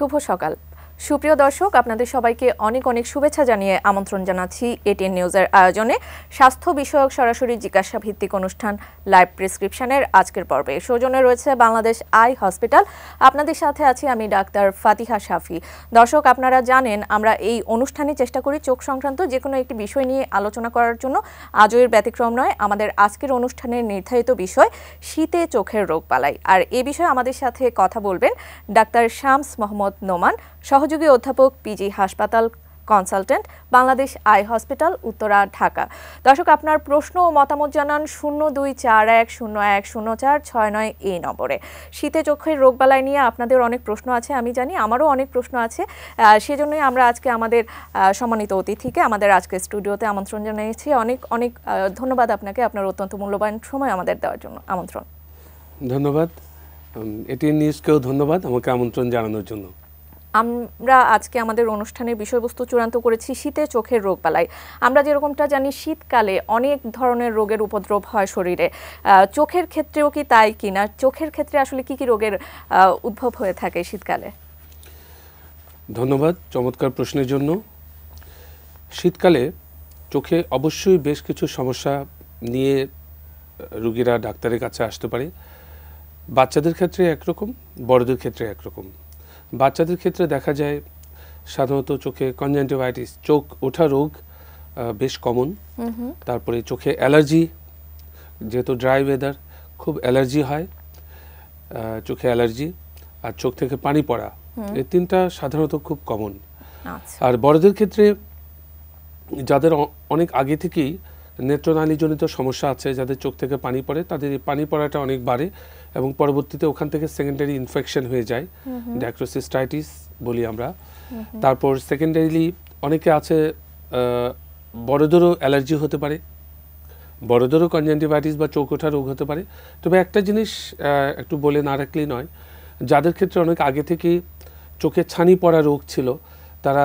শুভ সকাল সুপ্রিয় দর্শক, আপনাদের সবাইকে অনেক অনেক শুভেচ্ছা জানিয়ে আমন্ত্রণ জানাচ্ছি এটিএন নিউজের আয়োজনে স্বাস্থ্য বিষয়ক সরাসরি জিজ্ঞাসা ভিত্তিক অনুষ্ঠান লাইভ প্রেসক্রিপশনের আজকের পর্বে। সৌজন্যে রয়েছে বাংলাদেশ আই হসপিটাল। আপনাদের সাথে আছি আমি ডাক্তার ফাতিহা শাফি। দর্শক, আপনারা জানেন আমরা এই অনুষ্ঠানে চেষ্টা করি চোখ সংক্রান্ত যে কোনো একটি বিষয় নিয়ে আলোচনা করার জন্য। আজও এর ব্যতিক্রম নয়। আমাদের আজকের অনুষ্ঠানের নির্ধারিত বিষয় শীতে চোখের রোগবালাই, আর এ বিষয়ে আমাদের সাথে কথা বলবেন ডাক্তার শামস মোহাম্মদ নোমান, সহযোগী অধ্যাপক, পিজি হাসপাতাল, consultant, Bangladesh eye hospital, Uttara, Dhaka. দর্শক, আপনার প্রশ্ন ও মতামত জানান 0241010469 এই নম্বরে। শীতে চোখের রোগবালাই নিয়ে আপনাদের অনেক প্রশ্ন আছে, আমি জানি, আমারও অনেক প্রশ্ন আছে। সেজন্যই আমরা আজকে আমাদের সম্মানিত অতিথিকে আমাদের আজকে স্টুডিওতে আমন্ত্রণ জানিয়েছি। অনেক অনেক ধন্যবাদ আপনাকে, আপনার অত্যন্ত মূল্যবান সময় আমাদের দেওয়ার জন্য। আমন্ত্রণ। ধন্যবাদ। এটিএন নিউজকেও ধন্যবাদ আমাকে আমন্ত্রণ জানানোর জন্য। আমরা আজকে আমাদের অনুষ্ঠানের বিষয়বস্তু চূড়ান্ত করেছি শীতে চোখের রোগবালাই। আমরা যেরকমটা জানি শীতকালে অনেক ধরনের রোগের উপদ্রব হয় শরীরে। চোখের ক্ষেত্রেও কি তাই কিনা? চোখের ক্ষেত্রে আসলে কি কি রোগের উদ্ভব হয়ে থাকে শীতকালে? ধন্যবাদ চমৎকার প্রশ্নের জন্য। শীতকালে চোখে অবশ্যই বেশ কিছু সমস্যা নিয়ে রোগীরা ডাক্তারের কাছে আসতে পারে। বাচ্চাদের ক্ষেত্রে একরকম, বড়দের ক্ষেত্রে একরকম। বাচ্চাদের ক্ষেত্রে দেখা যায় সাধারণত চোখে কনজাংটিভাইটিস, চোখ ওঠা রোগ বেশ কমন। তারপরে চোখে অ্যালার্জি, যেহেতু ড্রাই ওয়েদার, খুব অ্যালার্জি হয়, চোখে অ্যালার্জি, আর চোখ থেকে পানি পড়া, এই তিনটা সাধারণত খুব কমন। আর বড়দের ক্ষেত্রে যাদের অনেক আগে থেকেই নেত্রনালীজনিত সমস্যা আছে, যাদের চোখ থেকে পানি পড়ে, তাদের এই পানি পড়াটা অনেক বাড়ে এবং পরবর্তীতে ওখান থেকে সেকেন্ডারি ইনফেকশন হয়ে যায়, ড্যাক্রোসিস্টাইটিস বলি আমরা। তারপর সেকেন্ডারিলি অনেকে আছে বড়দেরও অ্যালার্জি হতে পারে, বড়দেরও কনজাংটিভাইটিস বা চোখ ওঠা রোগ হতে পারে। তবে একটা জিনিস একটু বলে না রাখলেই নয়, যাদের ক্ষেত্রে অনেক আগে থেকেই চোখে ছানি পড়া রোগ ছিল, তারা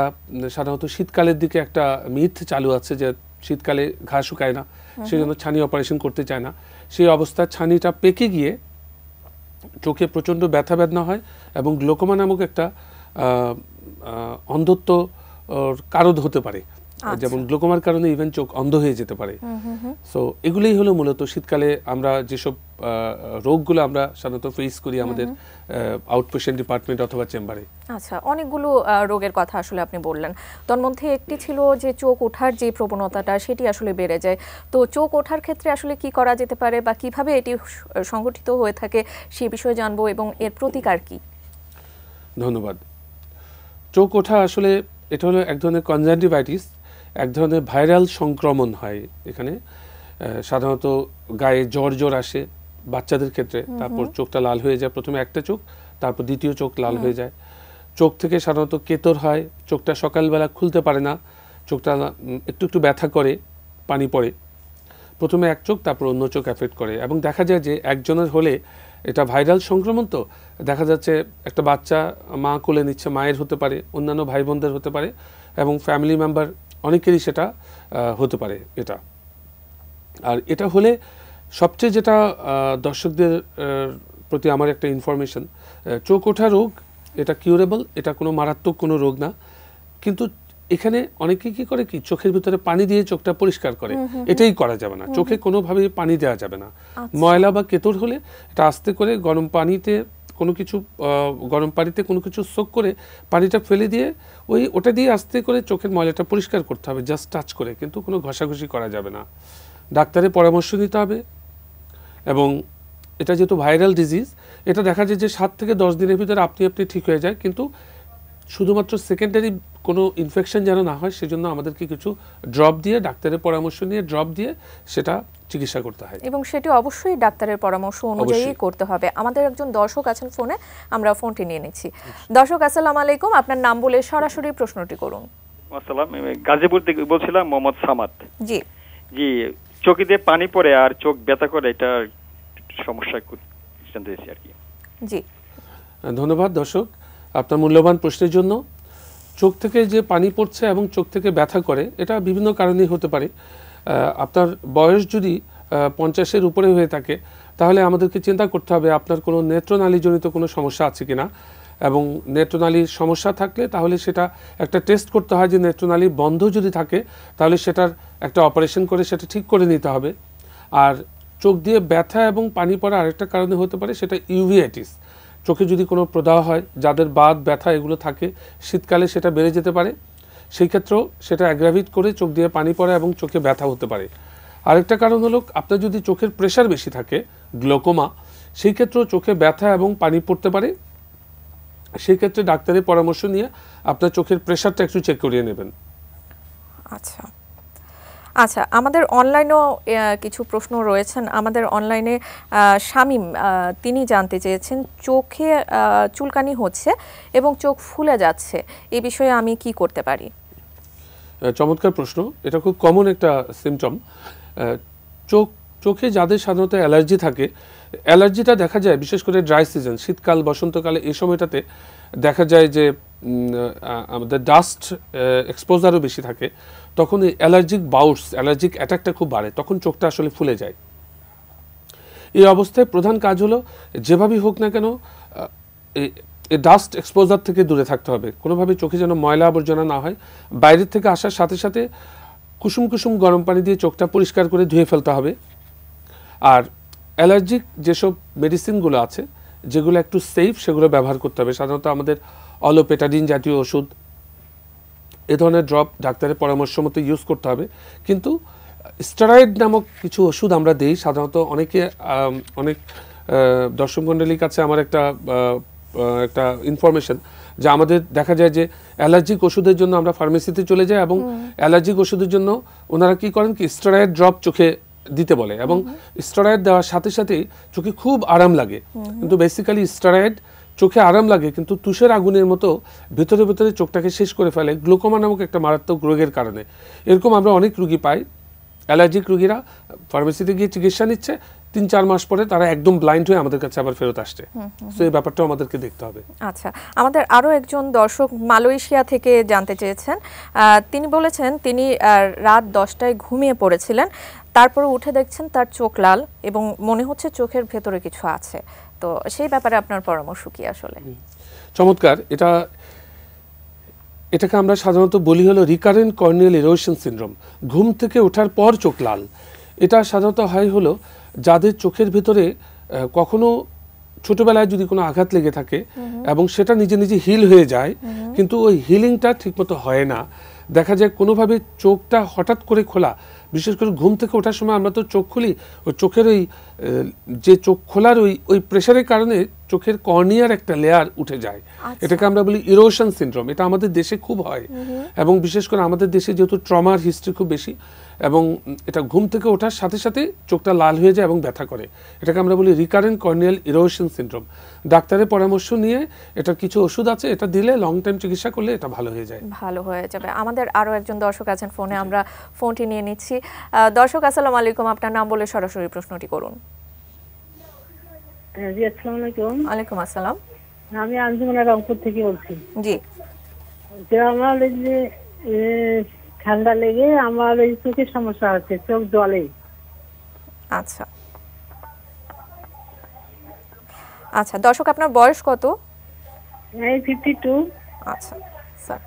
সাধারণত শীতকালের দিকে একটা মিথ চালু আছে যে শীতকালে ঘা শুকায় না, সেই জন্য ছানি অপারেশন করতে চায় না। সেই অবস্থায় ছানিটা পেকে গিয়ে চোখে প্রচণ্ড ব্যথা বেদনা হয় এবং গ্লোকোমা নামক একটা অন্ধত্ব কারণ হতে পারে। যেমন গ্লোকোমার কারণে ইভেন চোখ অন্ধ হয়ে যেতে পারে। সো এগুলোই হলো মূলত শীতকালে আমরা যেসব রোগগুলো আমরা সাধারণত ফেস করি আমাদের আউটপেশেন্ট ডিপার্টমেন্ট অথবা চেম্বারে। আচ্ছা, অনেকগুলো রোগের কথা আসলে আপনি বললেন। তার মধ্যে একটি ছিল যে চোখ ওঠার যে প্রবণতাটা সেটি আসলে বেড়ে যায়। তো চোখ ওঠার ক্ষেত্রে আসলে কি করা যেতে পারে বা কিভাবে এটি সংগঠিত হয়ে থাকে সে বিষয়ে জানবো এবং এর প্রতিকার কি? ধন্যবাদ। চোখ ওঠা আসলে এটা হলো এক ধরনের কনজাংটিভাইটিস, এক ধরনের ভাইরাল সংক্রমণ হয় এখানে। সাধারণত গায়ে জ্বর আসে বাচ্চাদের ক্ষেত্রে, তারপর চোখটা লাল হয়ে যায়, প্রথমে একটা চোখ, তারপর দ্বিতীয় চোখ লাল হয়ে যায়। চোখ থেকে সাধারণত কেতর হয়, চোখটা সকালবেলা খুলতে পারে না, চোখটা একটু একটু ব্যথা করে, পানি পড়ে। প্রথমে এক চোখ, তারপর অন্য চোখ এফেক্ট করে এবং দেখা যায় যে একজনের হলে এটা ভাইরাল সংক্রমণ, তো দেখা যাচ্ছে একটা বাচ্চা মা কোলে নিচ্ছে, মায়ের হতে পারে, অন্যান্য ভাই বোনদের হতে পারে এবং ফ্যামিলি মেম্বার অনেকেরই সেটা হতে পারে এটা। আর এটা হলে সবচেয়ে যেটা দর্শকদের প্রতি আমার একটা ইনফরমেশন, চোখ ওঠা রোগ এটা কিউরেবল, এটা কোনো মারাত্মক কোনো রোগ না। কিন্তু এখানে অনেকে কি করে কি চোখের ভিতরে পানি দিয়ে চোখটা পরিষ্কার করে, এটাই করা যাবে না। চোখে কোনোভাবেই পানি দেওয়া যাবে না। ময়লা বা কেতর হলে এটা আস্তে করে গরম পানিতে কোনো কিছু সোক করে পানিটা ফেলে দিয়ে ওটা দিয়ে আস্তে করে চোখের ময়লাটা পরিষ্কার করতে হবে, জাস্ট টাচ করে, কিন্তু কোনো ঘষাঘষি করা যাবে না। ডাক্তারের পরামর্শ নিতে হবে। এবং এটা যেহেতু ভাইরাল ডিজিজ, এটা দেখা যায় যে 7 থেকে 10 দিনের ভিতরে আপনি ঠিক হয়ে যায়, কিন্তু শুধুমাত্র সেকেন্ডারি কোনো ইনফেকশন যেন না হয় সেজন্য আমাদেরকে কিছু ড্রপ দিয়ে, ডাক্তারের পরামর্শ নিয়ে ড্রপ দিয়ে সেটা চিকিৎসা করতে হয় এবং সেটি অবশ্যই ডাক্তারের পরামর্শ অনুযায়ী করতে হবে। আমাদের একজন দর্শক আছেন ফোনে, আমরা ফোনটি নিয়ে নিচ্ছি। দর্শক, আসসালামু আলাইকুম, আপনার নাম বলে সরাসরি প্রশ্নটি করুন। আসসালাম, গাজীপুর থেকে বলছিলাম, মোহাম্মদ সামাদ। জি জি, চোখে দিয়ে পানি পড়ে আর চোখ ব্যথা করে, এটা সমস্যা জানতে চাইছি আর কি। জি ধন্যবাদ দর্শক আপনার মূল্যবান প্রশ্নের জন্য। চোখ থেকে যে পানি পড়ছে এবং চোখ থেকে ব্যথা করে, এটা বিভিন্ন কারণেই হতে পারে। আপনার বয়স যদি 50-এর উপরে হয়ে থাকে তাহলে আমাদেরকে চিন্তা করতে হবে আপনার কোনো নেত্রনালীজনিত কোনো সমস্যা আছে কিনা। এবং নেত্রনালীর সমস্যা থাকলে তাহলে সেটা একটা টেস্ট করতে হয় যে নেত্রনালী বন্ধ যদি থাকে তাহলে সেটার একটা অপারেশন করে সেটা ঠিক করে নিতে হবে। আর চোখ দিয়ে ব্যথা এবং পানি পড়া আরেকটা কারণে হতে পারে, সেটা ইউভিআইটিস। চোখে যদি কোনো প্রদাহ হয়, যাদের বাত ব্যথা এগুলো থাকে, শীতকালে সেটা বেড়ে যেতে পারে, সেই ক্ষেত্রেও সেটা অ্যাগ্রাভিট করে চোখ দিয়ে পানি পড়া এবং চোখে ব্যথা হতে পারে। আরেকটা কারণ হলো আপনার যদি চোখের প্রেশার বেশি থাকে, গ্লোকোমা, সেই ক্ষেত্রেও চোখে ব্যথা এবং পানি পড়তে পারে। সেই ক্ষেত্রে ডাক্তারের পরামর্শ নিয়ে আপনার চোখের প্রেশারটা একটু চেক করিয়ে নেবেন। আচ্ছা আচ্ছা, আমাদের অনলাইনেও কিছু প্রশ্ন রয়েছেন। আমাদের অনলাইনে শামীম তিনি জানতে চেয়েছেন, চোখে চুলকানি হচ্ছে এবং চোখ ফুলে যাচ্ছে, এই বিষয়ে আমি কি করতে পারি? চমৎকার প্রশ্ন, এটা খুব কমন একটা সিমটম। চোখে যাদের সাধারণত অ্যালার্জি থাকে, অ্যালার্জিটা দেখা যায় বিশেষ করে ড্রাই সিজন, শীতকাল বসন্তকালে, এই সময়টাতে দেখা যায় যে আমাদের ডাস্ট এক্সপোজারও বেশি থাকে, তখন এই অ্যালার্জিক বাউটস, অ্যালার্জিক অ্যাটাকটা খুব বাড়ে, তখন চোখটা আসলে ফুলে যায়। এই অবস্থায় প্রধান কাজ হলো যেভাবেই হোক না কেন এই ডাস্ট এক্সপোজার থেকে দূরে থাকতে হবে, কোনোভাবে চোখে যেন ময়লা আবর্জনা না হয়। বাইরের থেকে আসার সাথে সাথে কুসুম কুসুম গরম পানি দিয়ে চোখটা পরিষ্কার করে ধুয়ে ফেলতে হবে। আর অ্যালার্জিক যেসব মেডিসিনগুলো আছে যেগুলো একটু সেফ, সেগুলো ব্যবহার করতে হবে। সাধারণত আমাদের অলোপেটাডিন জাতীয় ওষুধ, এ ধরনের ড্রপ ডাক্তারের পরামর্শ মতো ইউজ করতে হবে। কিন্তু স্টেরয়েড নামক কিছু ওষুধ আমরা দিই সাধারণত। অনেক দর্শক মণ্ডলীর কাছে আমার একটা ইনফরমেশন যে আমাদের দেখা যায় যে অ্যালার্জিক ওষুধের জন্য আমরা ফার্মেসিতে চলে যাই এবং অ্যালার্জিক ওষুধের জন্য ওনারা কি করেন কি স্টেরয়েড ড্রপ চোখে দিতে বলে, এবং স্টেরয়েড দেওয়ার সাথে সাথে চোখে খুব আরাম লাগে। কিন্তু বেসিক্যালি স্টেরয়েড চোখে আরাম লাগে কিন্তু তুষের আগুনের মতো ভেতরে ভেতরে চোখটাকে শেষ করে ফেলে, গ্লোকোমা নামক একটা মারাত্মক রোগের কারণে। এরকম আমরা অনেক রুগী পাই, অ্যালার্জিক রুগীরা ফার্মেসিতে গিয়ে চিকিৎসা নিচ্ছে, ৩-৪ মাস পরে তারা একদম ব্লাইন্ড হয়ে আমাদের কাছে আবার ফেরত আসছে। তো এই ব্যাপারটাও আমাদেরকে দেখতে হবে। আচ্ছা, আমাদের আরও একজন দর্শক মালয়েশিয়া থেকে জানতে চেয়েছেন। তিনি বলেছেন তিনি রাত 10টায় ঘুমিয়ে পড়েছিলেন, তারপরে উঠে দেখছেন তার চোখ লাল এবং মনে হচ্ছে চোখের ভেতরে কিছু আছে। তো সেই ব্যাপারে আপনার পরামর্শ কি? আসলে চমৎকার, এটাকে আমরা সাধারণত বলি হলো রিকারেন্ট কর্নিয়াল ইরোশন সিনড্রোম, ঘুম থেকে ওঠার পর চোখ লাল। এটা সাধারণত হয় হলো যাদের চোখের ভিতরে কখনো ছোটবেলায় যদি কোনো আঘাত লেগে থাকে এবং সেটা নিজে নিজে হিল হয়ে যায়, কিন্তু ওই হিলিংটা ঠিকমতো হয় না, দেখা যায় কোনোভাবে চোখটা হঠাৎ করে খোলা, বিশেষ করে ঘুম থেকে ওঠার সময় আমরা তো চোখ খুলি, ওই চোখের ওই যে চোখ খোলার ওই প্রেশারের কারণে চোখের কর্নিয়ার একটা লেয়ার উঠে যায়। এটাকে আমরা বলি ইরোশন সিনড্রোম। এটা আমাদের দেশে খুব হয় এবং বিশেষ করে আমাদের দেশে যেহেতু ট্রমার হিস্ট্রি খুব বেশি, এবং এটা ঘুম থেকে ওঠার সাথে সাথে চোখটা লাল হয়ে যায় এবং ব্যথা করে। এটাকে আমরা বলি রিকারেন্ট কর্নিয়াল ইরোশন সিনড্রোম। ডাক্তারের পরামর্শ নিয়ে এটার কিছু ওষুধ আছে, এটা দিলে লং টাইম চিকিৎসা করলে এটা ভালো হয়ে যায়। ভালো হয়ে যাবে। আমাদের আরও একজন দর্শক আছেন ফোনে, আমরা ফোনটি নিয়ে নিচ্ছি। দর্শক আসসালামু আলাইকুম, আপনার নাম বলে সরাসরি প্রশ্নটি করুন। জি, আসসালামু আলাইকুম। ওয়ালাইকুম আসসালাম। আমি আঞ্জুমানা রংপুর থেকে বলছি। জি, যে আমার এই যে ঠান্ডা লেগে আমার এই চোখের সমস্যা হচ্ছে, চোখ জ্বলে। আচ্ছা আচ্ছা, দর্শক আপনার বয়স কত? এই 52। আচ্ছা স্যার।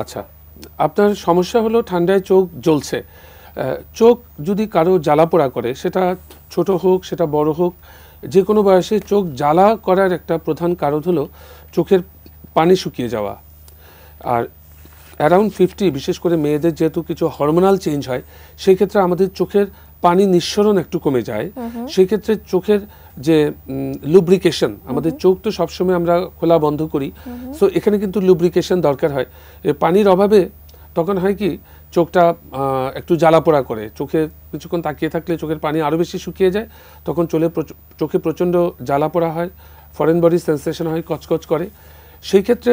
আচ্ছা, আপনার সমস্যা হলো ঠান্ডায় চোখ জ্বলছে। চোখ যদি কারো জ্বালা পোড়া করে, সেটা ছোট হোক সেটা বড় হোক, যে কোনো বয়সে চোখ জ্বালা করার একটা প্রধান কারণ হলো চোখের পানি শুকিয়ে যাওয়া। আর অ্যারাউন্ড 50, বিশেষ করে মেয়েদের যেহেতু কিছু হরমোনাল চেঞ্জ হয়, সেই ক্ষেত্রে আমাদের চোখের পানি নিঃসরণ একটু কমে যায়। সেই ক্ষেত্রে চোখের যে লুব্রিকেশন, আমাদের চোখ তো সবসময় আমরা খোলা বন্ধ করি, সো এখানে কিন্তু লুব্রিকেশন দরকার হয়। পানির অভাবে তখন হয় কি চোখটা একটু জ্বালা পোড়া করে, চোখে কিছুক্ষণ তাকিয়ে থাকলে চোখের পানি আরও বেশি শুকিয়ে যায়, তখন চোখে প্রচণ্ড জ্বালা পোড়া হয়, ফরেন বডি সেন্সেশন হয়, কচকচ করে। সেই ক্ষেত্রে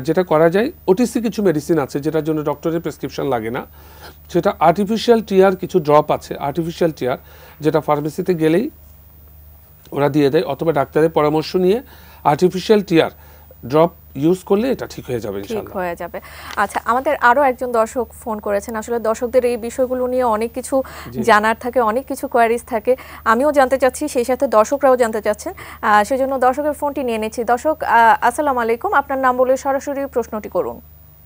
যেটা করা যায়, ওটিসি কিছু মেডিসিন আছে যেটার জন্য ডক্টরের প্রেসক্রিপশন লাগে না, সেটা আর্টিফিশিয়াল টিয়ার কিছু ড্রপ আছে, আর্টিফিশিয়াল টিয়ার, যেটা ফার্মেসিতে গেলেই ওরা দিয়ে দেয়, অথবা ডাক্তারের পরামর্শ নিয়ে আর্টিফিশিয়াল টিয়ার ড্রপ ইউজ করলে এটা ঠিক হয়ে যাবে ঠিক ইনশাআল্লাহ। হয়ে যাবে। আচ্ছা, আমাদের আরো একজন দর্শক ফোন করেছেন। আসলে দর্শকদের এই বিষয়গুলো নিয়ে অনেক কিছু জানার থাকে, অনেক কিছু কোয়ারিজ থাকে। আমিও জানতে চাচ্ছি, সেই সাথে দর্শকরাও জানতে চাচ্ছেন। সেজন্য দর্শকের ফোনটি নিয়ে নিচ্ছি। দর্শক, আসসালামু আলাইকুম, আপনার নাম বলে সরাসরি প্রশ্নটি করুন।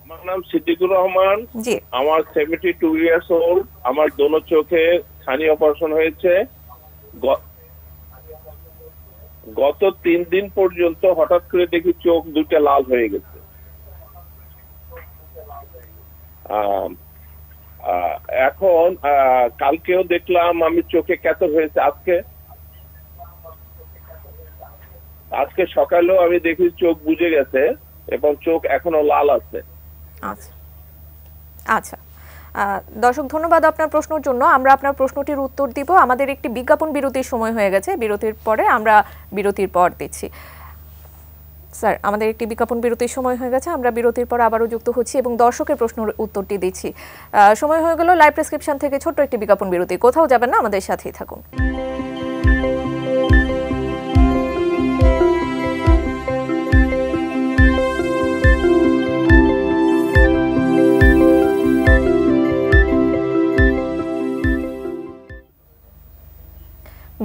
আমার নাম সিদ্দিকুর রহমান। জি। আমার 72 ইয়ার্স ওল্ড। আমার দোনো চোখে ছানি অপারেশন হয়েছে। গত 3 দিন পর্যন্ত হঠাৎ করে দেখি চোখ দুটো লাল হয়ে গেছে। এখন কালকেও দেখলাম আমি চোখে ক্যাথর হয়েছে। আজকে সকালেও আমি দেখি চোখ বুজে গেছে এবং চোখ এখনো লাল আছে। আচ্ছা আচ্ছা, দর্শক ধন্যবাদ আপনার প্রশ্নের জন্য। আমরা আপনার প্রশ্নটির উত্তর দিব। আমাদের একটি বিজ্ঞাপন বিরতির সময় হয়ে গেছে, বিরতির পরে আমরা বিরতির পর দিচ্ছি। স্যার, আমাদের একটি বিজ্ঞাপন বিরতির সময় হয়ে গেছে, আমরা বিরতির পর আবারও যুক্ত হচ্ছি এবং দর্শকের প্রশ্নের উত্তরটি দিচ্ছি। সময় হয়ে গেল লাইভ প্রেসক্রিপশন থেকে ছোট্ট একটি বিজ্ঞাপন বিরতি। কোথাও যাবেন না, আমাদের সাথেই থাকুন।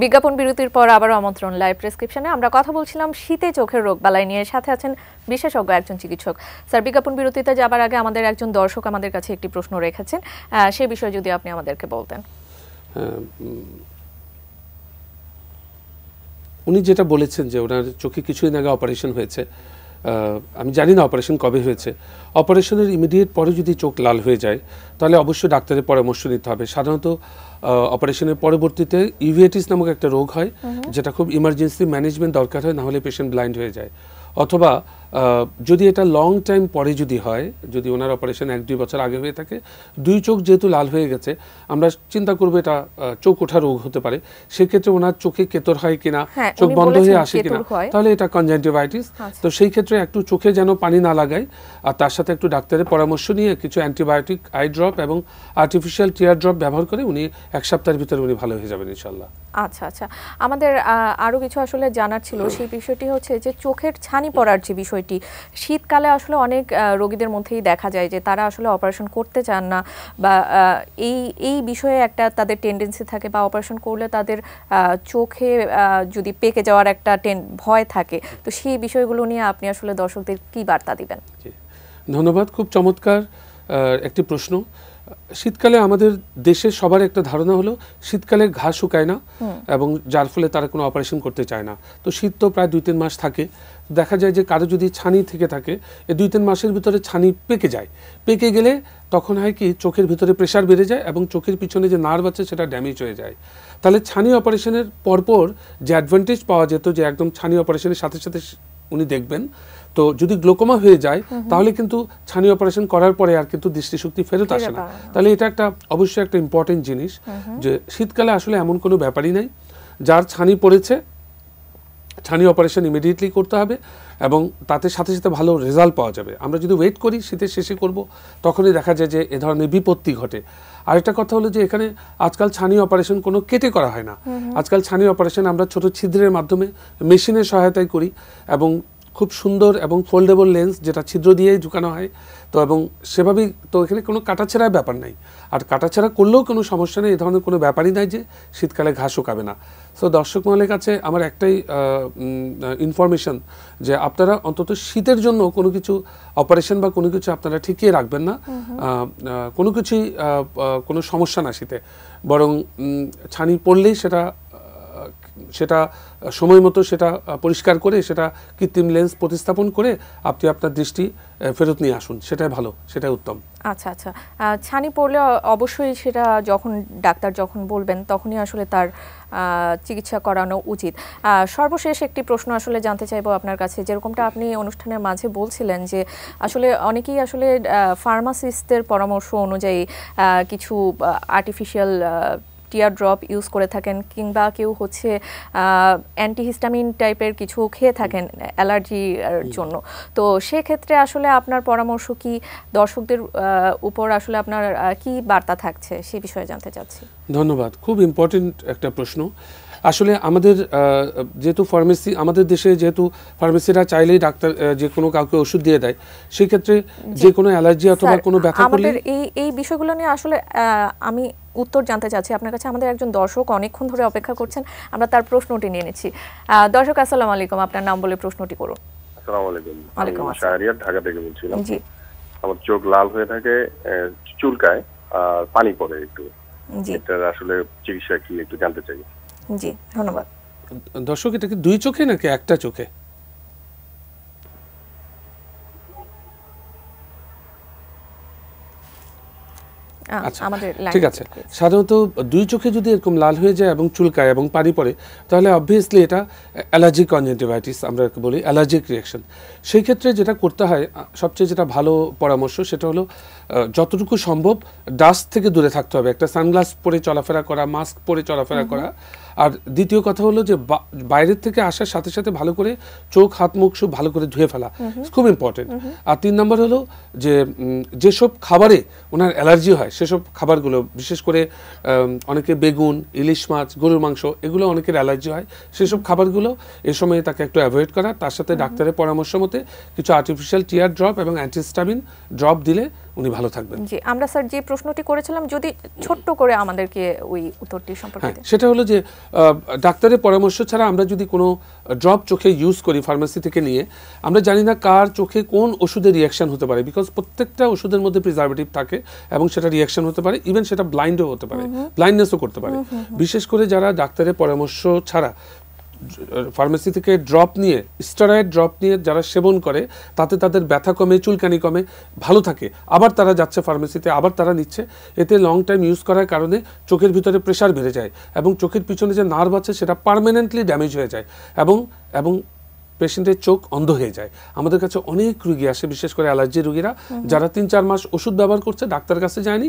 বিজ্ঞাপন বিরতির পর আবার আমন্ত্রণ লাইভ প্রেসক্রিপশনে। আমরা কথা বলছিলাম শীতে চোখের রোগবালাই নিয়ে, সাথে আছেন বিশেষজ্ঞ একজন চিকিৎসক। স্যার, বিজ্ঞাপন বিরতিতে যাবার আগে আমাদের একজন দর্শক আমাদের কাছে একটি প্রশ্ন রেখেছেন, সে বিষয়ে যদি আপনি আমাদেরকে বলতেন। উনি যেটা বলেছেন যে ওনার চোখে কিছুদিন আগে অপারেশন হয়েছে, আমি জানি না অপারেশন কবে হয়েছে। অপারেশনের ইমিডিয়েট পরে যদি চোখ লাল হয়ে যায় তাহলে অবশ্যই ডাক্তারের পরামর্শ নিতে হবে। সাধারণত অপারেশনের পরবর্তীতে ইউভিএটিস নামক একটা রোগ হয়, যেটা খুব ইমার্জেন্সি ম্যানেজমেন্ট দরকার হয়, না হলে পেশেন্ট ব্লাইন্ড হয়ে যায়। অথবা যদি এটা লং টাইম পরে যদি হয়, যদি ওনার অপারেশন 1-2 বছর আগে হয়ে থাকে, 2 চোখ যেহেতু লাল হয়ে গেছে, আমরা চিন্তা করবো এটা চোখ ওঠা রোগ হতে পারে। সেক্ষেত্রে ওনার চোখে কেতর হয় কিনা, চোখ বন্ধ হয়ে আসে কিনা, তাহলে এটা কনজাংটিভাইটিস। তো সেই ক্ষেত্রে একটু চোখে যেন পানি না লাগায়, আর তার সাথে একটু ডাক্তারের পরামর্শ নিয়ে কিছু অ্যান্টিবায়োটিক, আই ড্রপ এবং আর্টিফিশিয়াল টিয়ার ড্রপ ব্যবহার করে উনি 1 সপ্তাহের ভিতরে উনি ভালো হয়ে যাবেন ইনশাআল্লাহ। আচ্ছা আচ্ছা, আমাদের আরো কিছু আসলে জানার ছিল। সেই বিষয়টি হচ্ছে যে চোখের ছানি পড়ার যে বিষয়টি, শীতকালে আসলে অনেক রোগীদের মধ্যেই দেখা যায় যে তারা আসলে অপারেশন করতে চান না, বা এই বিষয়ে একটা তাদের টেন্ডেন্সি থাকে, বা অপারেশন করলে তাদের চোখে যদি পেকে যাওয়ার একটা ভয় থাকে। তো সেই বিষয়গুলো নিয়ে আপনি আসলে দর্শকদের কি বার্তা দিবেন? ধন্যবাদ, খুব চমৎকার একটি প্রশ্ন। শীতকালে আমাদের দেশের সবার একটা ধারণা হলো শীতকালে ঘা শুকায় না, এবং যার ফলে তারা কোনো অপারেশন করতে চায় না। তো শীত তো প্রায় 2-3 মাস থাকে। দেখা যায় যে কারো যদি ছানি থেকে থাকে, এই 2-3 মাসের ভিতরে ছানি পেকে যায়। পেকে গেলে তখন হয় কি, চোখের ভিতরে প্রেশার বেড়ে যায় এবং চোখের পিছনে যে নার্ভ আছে সেটা ড্যামেজ হয়ে যায়। তাহলে ছানি অপারেশনের পরপর যে অ্যাডভান্টেজ পাওয়া যেত, যে একদম ছানি অপারেশনের সাথে সাথে উনি দেখবেন, তো যদি গ্লোকোমা হয়ে যায় তাহলে কিন্তু ছানি অপারেশন করার পরে আর কিন্তু দৃষ্টিশক্তি ফেরত আসে না। তাহলে এটা একটা অবশ্যই একটা ইম্পর্টেন্ট জিনিস, যে শীতকালে আসলে এমন কোনো ব্যাপারই নাই। যার ছানি পড়েছে, ছানি অপারেশন ইমিডিয়েটলি করতে হবে এবং তাতে সাথে সাথে ভালো রেজাল্ট পাওয়া যাবে। আমরা যদি ওয়েট করি শীতের শেষে করব, তখনই দেখা যায় যে এ ধরনের বিপত্তি ঘটে। আরেকটা কথা হলো যে এখানে আজকাল ছানি অপারেশন কোনো কেটে করা হয় না। আজকাল ছানি অপারেশন আমরা ছোট ছিদ্রের মাধ্যমে মেশিনের সহায়তায় করি, এবং খুব সুন্দর এবং ফোল্ডেবল লেন্স, যেটা ছিদ্র দিয়েই ঢুকানো হয়। তো এবং সেভাবেই, তো এখানে কোনো কাটাছেঁড়ার ব্যাপার নাই। আর কাটাছেঁড়া করলেও কোনো সমস্যা নেই, এই ধরনের কোনো ব্যাপারই নাই যে শীতকালে ঘা শুকাবে না। সো দর্শক মহলের কাছে আমার একটাই ইনফরমেশন, যে আপনারা অন্তত শীতের জন্য কোনো কিছু অপারেশন বা কোনো কিছু আপনারা ঠিকিয়ে রাখবেন না। কোনো কিছুই কোনো সমস্যা না শীতে, বরং ছানি পড়লেই সেটা সময় মতো সেটা পরিষ্কার করে সেটা কৃত্রিম লেন্স প্রতিস্থাপন করে আপনি আপনার দৃষ্টি ফেরত নিয়ে আসুন, সেটাই ভালো, সেটাই উত্তম। আচ্ছা আচ্ছা, ছানি পড়লে অবশ্যই সেটা ডাক্তার যখন বলবেন তখনই আসলে তার চিকিৎসা করানো উচিত। সর্বশেষ একটি প্রশ্ন আসলে জানতে চাইবো আপনার কাছে, যেরকমটা আপনি অনুষ্ঠানের মাঝে বলছিলেন যে আসলে অনেকেই আসলে ফার্মাসিস্টদের পরামর্শ অনুযায়ী কিছু আর্টিফিশিয়াল টিয়ার ড্রপ ইউজ করে থাকেন, কিংবা কেউ হচ্ছে অ্যান্টিহিস্টামিন টাইপের কিছু খেয়ে থাকেন অ্যালার্জির জন্য। তো সেক্ষেত্রে আসলে আপনার পরামর্শ কি, দর্শকদের উপর আসলে আপনার কি বার্তা থাকছে, সেই বিষয়ে জানতে চাচ্ছি। ধন্যবাদ, খুব ইম্পর্টেন্ট একটা প্রশ্ন। আসলে আমাদের যেহেতু ফার্মেসি, আমাদের দেশে যেহেতু ফার্মেসিরা চাইলেই ডাক্তার যে কোনো কাউকে ওষুধ দিয়ে দেয়, সেই ক্ষেত্রে যে কোনো অ্যালার্জি অথবা স্যার, কোনো ব্যথা করলে আমাদের এই বিষয়গুলো নিয়ে আসলে আমি উত্তর জানতে চাচ্ছি আপনার কাছে। আমাদের একজন দর্শক অনেকক্ষণ ধরে অপেক্ষা করছেন, আমরা তার প্রশ্নটি নিয়ে নিচ্ছি। দর্শক আসসালামু আলাইকুম, আপনার নাম বলে প্রশ্নটি করুন। আসসালামু আলাইকুম। ওয়ালাইকুম আমি আসসালাম। শাহরিয়ার, ঢাকা থেকে বলছিলাম। জি আমার চোখ লাল হয়ে থাকে, চুলকায় আর পানি পড়ে একটু। জি এটার আসলে চিকিৎসা কি একটু জানতে চাই। জি, ধন্যবাদ। দর্শক, এটা কি দুই চোখে নাকি একটা চোখে? আচ্ছা, আমাদের ঠিক আছে। সাধারণত দুই চোখে যদি এরকম লাল হয়ে যায় এবং চুলকায় এবং পানি পড়ে, তাহলে অবভিয়াসলি এটা অ্যালার্জিক কনজাংটিভাইটিস, আমরা বলি অ্যালার্জিক রিঅ্যাকশন। সেই ক্ষেত্রে যেটা করতে হয়, সবচেয়ে যেটা ভালো পরামর্শ সেটা হলো যতটুকু সম্ভব ডাস্ট থেকে দূরে থাকতে হবে। একটা সানগ্লাস পরে চলাফেরা করা, মাস্ক পরে চলাফেরা করা। আর দ্বিতীয় কথা হলো যে বাইরের থেকে আসার সাথে সাথে ভালো করে চোখ, হাত, মুখ সব ভালো করে ধুয়ে ফেলা, খুব ইম্পর্টেন্ট। আর 3 নম্বর হলো যে যেসব খাবারে ওনার অ্যালার্জি হয় সেসব খাবারগুলো, বিশেষ করে অনেকে বেগুন, ইলিশ মাছ, গরুর মাংস, এগুলো অনেকের অ্যালার্জি হয়, সেসব খাবারগুলো এ সময় তাকে একটু অ্যাভয়েড করা। তার সাথে ডাক্তারের পরামর্শ মতে কিছু আর্টিফিশিয়াল টিয়ার ড্রপ এবং অ্যান্টিহিস্টামিন ড্রপ দিলে উনি ভালো থাকবেন। জি, আমরা স্যার যে প্রশ্নটি করেছিলাম, যদি ছোট্ট করে আমাদেরকে ওই উত্তরটি সম্পর্কে হ্যাঁ, সেটা হলো যে ডাক্তারের পরামর্শ ছাড়া আমরা যদি কোনো ড্রপ চোখে ইউজ করি ফার্মেসি থেকে নিয়ে, আমরা জানি না কার চোখে কোন ওষুধের রিয়াকশন হতে পারে, বিকজ প্রত্যেকটা ওষুধের মধ্যে প্রিজারভেটিভ থাকে এবং সেটা রিয়াকশন হতে পারে, ইভেন সেটা ব্লাইন্ডও হতে পারে, ব্লাইন্ডনেসও করতে পারে। বিশেষ করে যারা ডাক্তারের পরামর্শ ছাড়া ফার্মেসি থেকে ড্রপ নিয়ে, স্টেরয়েড ড্রপ নিয়ে যারা সেবন করে, তাতে তাদের ব্যথা কমে, চুলকানি কমে, ভালো থাকে, আবার তারা যাচ্ছে ফার্মেসিতে, আবার তারা নিচ্ছে, এতে লং টাইম ইউজ করার কারণে চোখের ভিতরে প্রেশার বেড়ে যায় এবং চোখের পিছনে যে নার্ভ আছে সেটা পার্মানেন্টলি ড্যামেজ হয়ে যায় এবং পেশেন্টের চোখ অন্ধ হয়ে যায়। আমাদের কাছে অনেক রুগী আসে, বিশেষ করে অ্যালার্জি রুগীরা, যারা 3-4 মাস ওষুধ ব্যবহার করছে, ডাক্তারের কাছে যায়নি,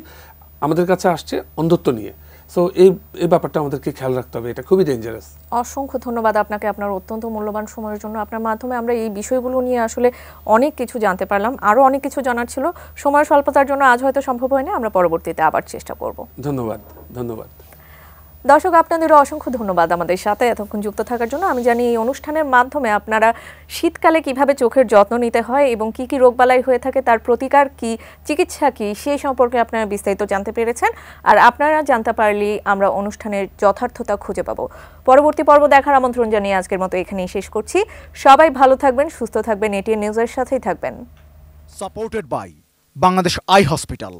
আমাদের কাছে আসছে অন্ধত্ব নিয়ে। সো এই ব্যাপারটা আমাদেরকে খেয়াল রাখতে হবে, এটা খুবই ডেঞ্জারাস। অসংখ্য ধন্যবাদ আপনাকে আপনার অত্যন্ত মূল্যবান সময়ের জন্য। আপনার মাধ্যমে আমরা এই বিষয়গুলো নিয়ে আসলে অনেক কিছু জানতে পারলাম, আরও অনেক কিছু জানার ছিল। সময় স্বল্পতার জন্য আজ হয়তো সম্ভব হয়নি, আমরা পরবর্তীতে আবার চেষ্টা করব। ধন্যবাদ। ধন্যবাদ দর্শক, আপনাদেরও অসংখ্য ধন্যবাদ আমাদের সাথে এতক্ষণ যুক্ত থাকার জন্য। আমি জানি এই অনুষ্ঠানের মাধ্যমে আপনারা শীতকালে কিভাবে চোখের যত্ন নিতে হয় এবং কি কি রোগবালাই হয়ে থাকে, তার প্রতিকার কি, চিকিৎসা কি, সেই সম্পর্কে আপনারা বিস্তারিত জানতে পেরেছেন। আর আপনারা জানতে পারলেই আমরা অনুষ্ঠানের যথার্থতা খুঁজে পাবো। পরবর্তী পর্ব দেখার আমন্ত্রণ জানিয়ে আজকের মতো এখানেই শেষ করছি। সবাই ভালো থাকবেন, সুস্থ থাকবেন, এটিএন নিউজের সাথেই থাকবেন। Supported by Bangladesh eye hospital.